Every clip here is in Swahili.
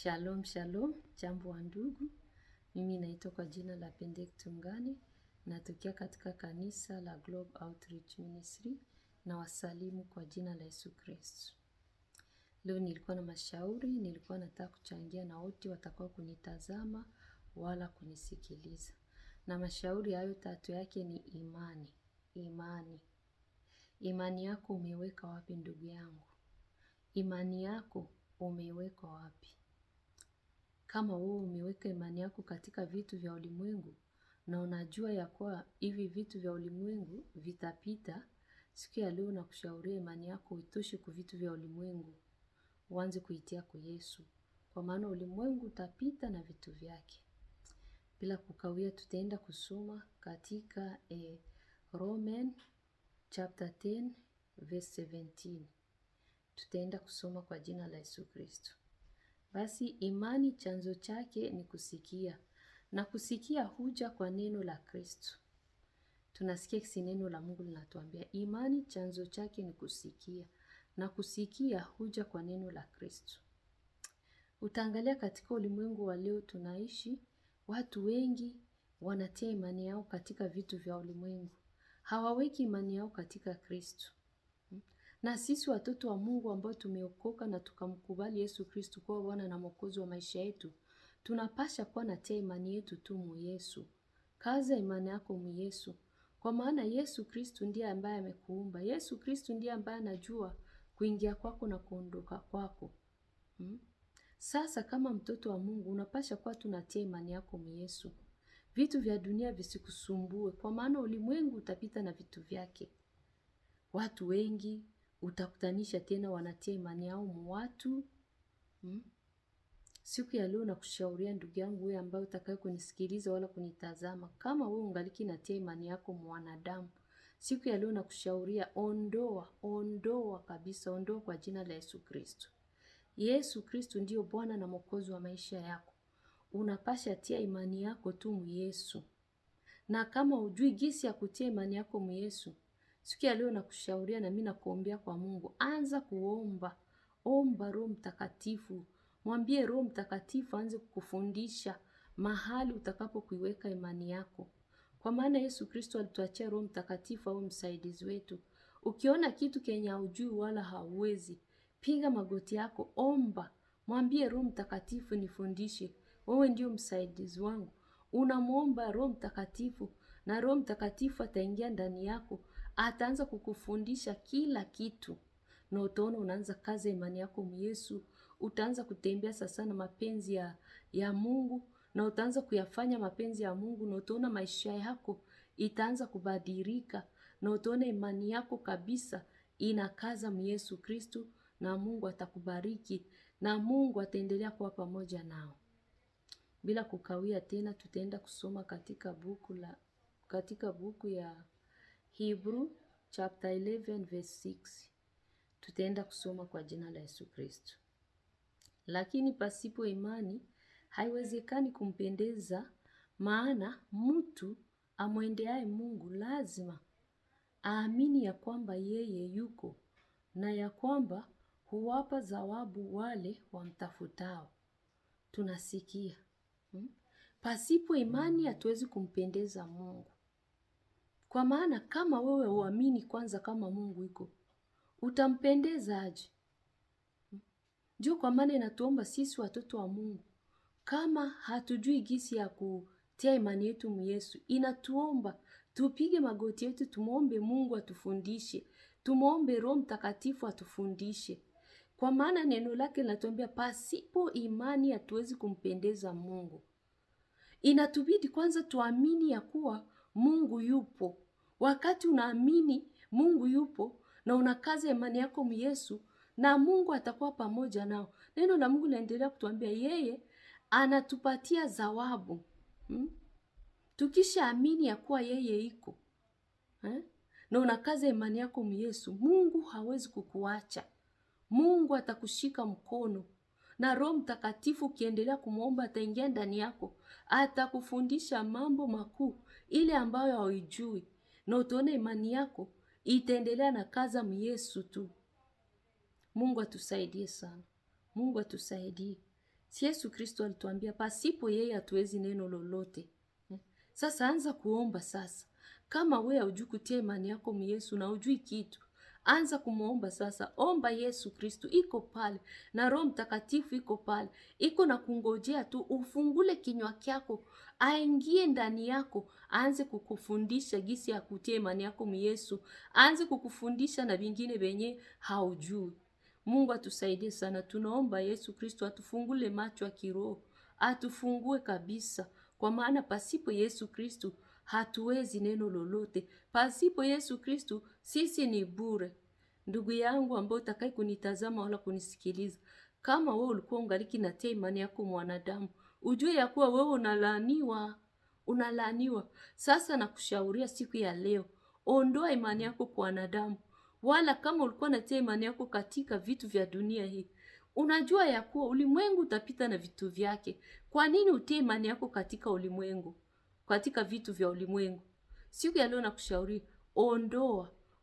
Shalom, shalom, jambo wa ndugu. Mimi naitwa kwa jina la Benedicto Ngani, natokea katika kanisa la Globe Outreach Ministry na wasalimu kwa jina la Yesu Kristo. Leo nilikuwa na mashauri, nilikuwa nataka kuchangia na wote watakao kunitazama wala kunisikiliza. Na mashauri hayo tatu yake ni imani. Imani yako umeweka wapi ndugu yangu? Imani yako umeweka wapi? Kama wewe umeweka imani yako katika vitu vya ulimwengu na unajua ya kuwa hivi vitu vya ulimwengu vitapita, siku ya leo nakushauria imani yako itoshe kwa vitu vya ulimwengu. Uanze kuitia kwa Yesu. Kwa maana ulimwengu utapita na vitu vyake. Bila kukawia tutaenda kusoma katika Roman chapter 10 verse 17. Tutaenda kusoma kwa jina la Yesu Kristo. Basi imani chanzo chake ni kusikia, na kusikia huja kwa neno la Kristo. Tunasikia kisi neno la Mungu linatuambia imani chanzo chake ni kusikia, na kusikia huja kwa neno la Kristo. Utaangalia katika ulimwengu wa leo tunaishi, watu wengi wanatia imani yao katika vitu vya ulimwengu. Hawaweki imani yao katika Kristo. Na sisi watoto wa Mungu ambao tumeokoka na tukamkubali Yesu Kristo kuwa Bwana na Mwokozi wa maisha yetu, tunapasha kuwa natia imani yetu tu mu Yesu. Kaza imani yako mu Yesu. Kwa maana Yesu Kristo ndiye ambaye amekuumba. Yesu Kristo ndiye ambaye anajua kuingia kwako na kuondoka kwako. Sasa kama mtoto wa Mungu unapasha kuwa tunatia imani yako mu Yesu. Vitu vya dunia visikusumbue, kwa maana ulimwengu utapita na vitu vyake. Watu wengi utakutanisha tena wanatia imani yao mu watu. Siku ya leo nakushauria ndugu yangu wewe ambaye utakaye kunisikiliza wala kunitazama, kama wewe ungaliki natia imani yako mu wanadamu, siku ya leo nakushauria ondoa kabisa, ondoa kwa jina la Yesu Kristo. Yesu Kristo ndio Bwana na Mwokozi wa maisha yako. Unapasha tia imani yako tu mu Yesu. Na kama hujui gisi ya kutia imani yako mu Yesu, siku ya leo nakushauria na mimi nakuombea kwa Mungu. Anza kuomba. Omba Roho Mtakatifu. Mwambie Roho Mtakatifu aanze kukufundisha mahali utakapo kuiweka imani yako. Kwa maana Yesu Kristo alituachia Roho Mtakatifu au msaidizi wetu. Ukiona kitu kenye hujui wala hauwezi, piga magoti yako, omba. Mwambie Roho Mtakatifu nifundishe. Wewe ndio msaidizi wangu. Unamuomba Roho Mtakatifu na Roho Mtakatifu ataingia ndani yako. Ataanza kukufundisha kila kitu. Na utaona unaanza kaza imani yako mu Yesu. Utaanza kutembea sasa na mapenzi ya Mungu. Na utaanza kuyafanya mapenzi ya Mungu. Na utaona maisha yako itaanza kubadilika. Na utaona imani yako kabisa inakaza mu Yesu Kristo. Na Mungu atakubariki. Na Mungu ataendelea kuwa pamoja nao. Bila kukawia tena tutaenda kusoma katika buku ya Hebrew chapter 11 verse 6. Tutaenda kusoma kwa jina la Yesu Kristo. Lakini pasipo imani haiwezekani kumpendeza, maana mtu amwendeaye Mungu lazima aamini ya kwamba yeye yuko na ya kwamba huwapa zawabu wale wamtafutao. Tunasikia. Pasipo imani hatuwezi kumpendeza Mungu. Kwa maana kama wewe uamini kwanza kama Mungu yuko, utampendeza aje? Ndio kwa maana inatuomba sisi watoto wa Mungu, kama hatujui gisi ya kutia imani yetu mu Yesu, inatuomba tupige magoti yetu, tumuombe Mungu atufundishe, tumuombe Roho Mtakatifu atufundishe. Kwa maana neno lake linatuambia pasipo imani hatuwezi kumpendeza Mungu. Inatubidi kwanza tuamini ya kuwa Mungu yupo. Wakati unaamini Mungu yupo na unakaza imani yako mu Yesu, na Mungu atakuwa pamoja nao. Neno la Mungu linaendelea kutuambia yeye anatupatia zawabu. Tukisha amini ya kuwa yeye iko, na unakaza imani yako mu Yesu, Mungu hawezi kukuacha. Mungu atakushika mkono. Na Roho Mtakatifu ukiendelea kumuomba ataingia ndani yako. Atakufundisha mambo makuu ile ambayo haujui. Na utaona imani yako itaendelea na kaza mu Yesu tu. Mungu atusaidie sana. Mungu atusaidie. Si Yesu Kristo alituambia pasipo yeye hatuwezi neno lolote. Sasa anza kuomba sasa. Kama wewe hujui kutia imani yako Yesu na hujui kitu, anza kumuomba sasa. Omba Yesu Kristo, iko pale na Roho Mtakatifu iko pale, iko na kungojea tu ufungule kinywa kyako, aingie ndani yako, aanze kukufundisha gisi ya kutia imani yako Yesu, aanze kukufundisha na vingine venye haujui. Mungu atusaidie sana. Tunaomba Yesu Kristo atufungule macho ya kiroho, atufungue kabisa, kwa maana pasipo Yesu Kristo hatuwezi neno lolote. Pasipo Yesu Kristo sisi ni bure. Ndugu yangu ambao utakai kunitazama wala kunisikiliza, kama wewe ulikuwa ungaliki na imani yako mwanadamu, ujue ya kuwa wewe unalaaniwa. Unalaaniwa. Sasa nakushauria siku ya leo, ondoa imani yako kwa wanadamu. Wala kama ulikuwa unatia imani yako katika vitu vya dunia hii, unajua ya kuwa ulimwengu utapita na vitu vyake. Kwa nini utie imani yako katika ulimwengu, katika vitu vya ulimwengu? Siku ya leo nakushauri,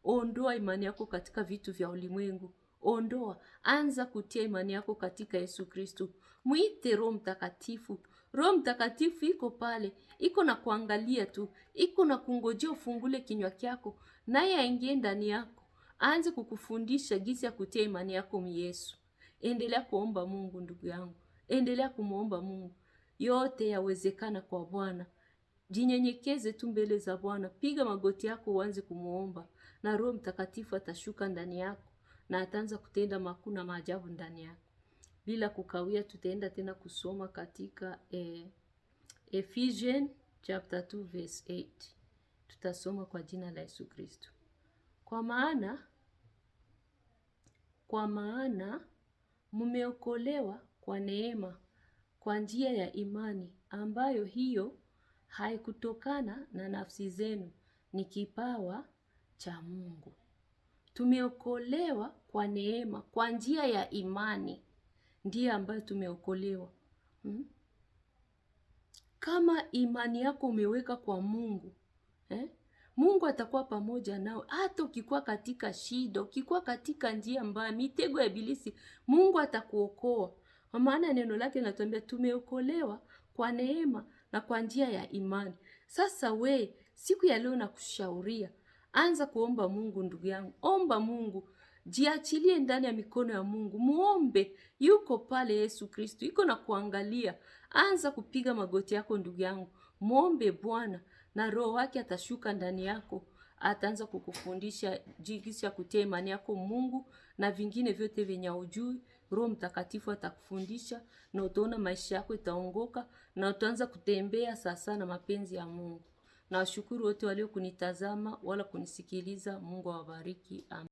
ondoa imani yako katika vitu vya ulimwengu. Ondoa, anza kutia imani yako katika Yesu Kristo. Muite Roho Mtakatifu. Roho Mtakatifu iko pale, iko na kuangalia tu, iko na kungojea ufungule kinywa kyako, naye aingie ndani yako, aanze kukufundisha jinsi ya kutia imani yako Yesu. Endelea kuomba Mungu ndugu yangu. Endelea kumuomba Mungu. Yote yawezekana kwa Bwana. Jinyenyekeze tu mbele za Bwana. Piga magoti yako uanze kumuomba, na Roho Mtakatifu atashuka ndani yako na ataanza kutenda makuu na maajabu ndani yako. Bila kukawia, tutaenda tena kusoma katika Ephesians chapter 2 verse 8. Tutasoma kwa jina la Yesu Kristo. Kwa maana mmeokolewa kwa neema, kwa njia ya imani, ambayo hiyo haikutokana na nafsi zenu, ni kipawa cha Mungu. Tumeokolewa kwa neema, kwa njia ya imani, ndiye ambayo tumeokolewa. Kama imani yako umeweka kwa Mungu, Mungu atakuwa pamoja nao. Hata ukikuwa katika shida, ukikuwa katika njia mbaya, mitego ya ibilisi, Mungu atakuokoa. Kwa maana neno lake linatuambia tumeokolewa kwa neema na kwa njia ya imani. Sasa we, siku ya leo nakushauria, anza kuomba Mungu ndugu yangu. Omba Mungu. Jiachilie ndani ya mikono ya Mungu. Muombe. Yuko pale Yesu Kristo, yuko na kuangalia. Anza kupiga magoti yako ndugu yangu. Muombe Bwana na Roho wake atashuka ndani yako. Ataanza kukufundisha jinsi ya kutia imani yako Mungu, na vingine vyote vyenye hujui. Roho Mtakatifu atakufundisha na utaona maisha yako itaongoka na utaanza kutembea sasa na mapenzi ya Mungu. Na washukuru wote walio kunitazama wala kunisikiliza. Mungu awabariki. Amen.